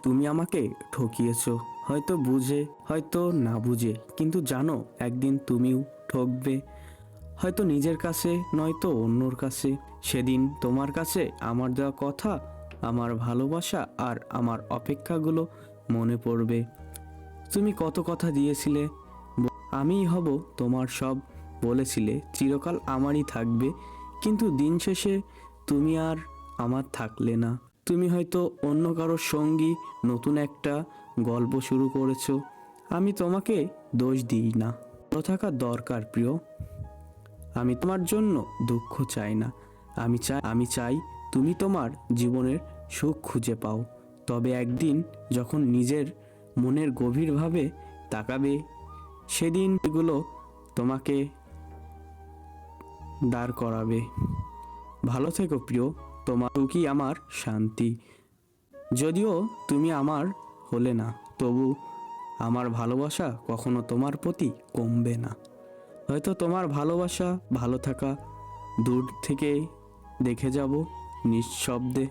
তুমি আমাকে ঠকিয়েছো, হয়তো বুঝে হয়তো না বুঝে, কিন্তু জানো একদিন তুমিও ঠকবে, হয়তো নিজের কাছে নয়তো অন্যর কাছে। সেদিন তোমার কাছে আমার দেওয়া কথা, আমার ভালোবাসা আর আমার অপেক্ষাগুলো মনে পড়বে। তুমি কত কথা দিয়েছিলে, আমিই হব তোমার সব, বলেছিলে চিরকাল আমারই থাকবে, কিন্তু দিন শেষে তুমি আর আমার থাকলে না। তুমি হয়তো অন্য কারোর সঙ্গী, নতুন একটা গল্প শুরু করেছো। আমি তোমাকে দোষ দিই না, ভালো থাকা দরকার প্রিয়। আমি তোমার জন্য দুঃখ চাই না, আমি চাই তুমি তোমার জীবনের সুখ খুঁজে পাও। তবে একদিন যখন নিজের মনের গভীরভাবে তাকাবে, সেদিন এগুলো তোমাকে দাঁড় করাবে। ভালো থেকো প্রিয়, তোমার সুখই আমার শান্তি। যদিও তুমি আমার হলে না, তবু আমার ভালোবাসা কখনো তোমার প্রতি কমবে না। হয়তো তোমার ভালোবাসা, ভালো থাকা দূর থেকে দেখে যাব নিঃশব্দে।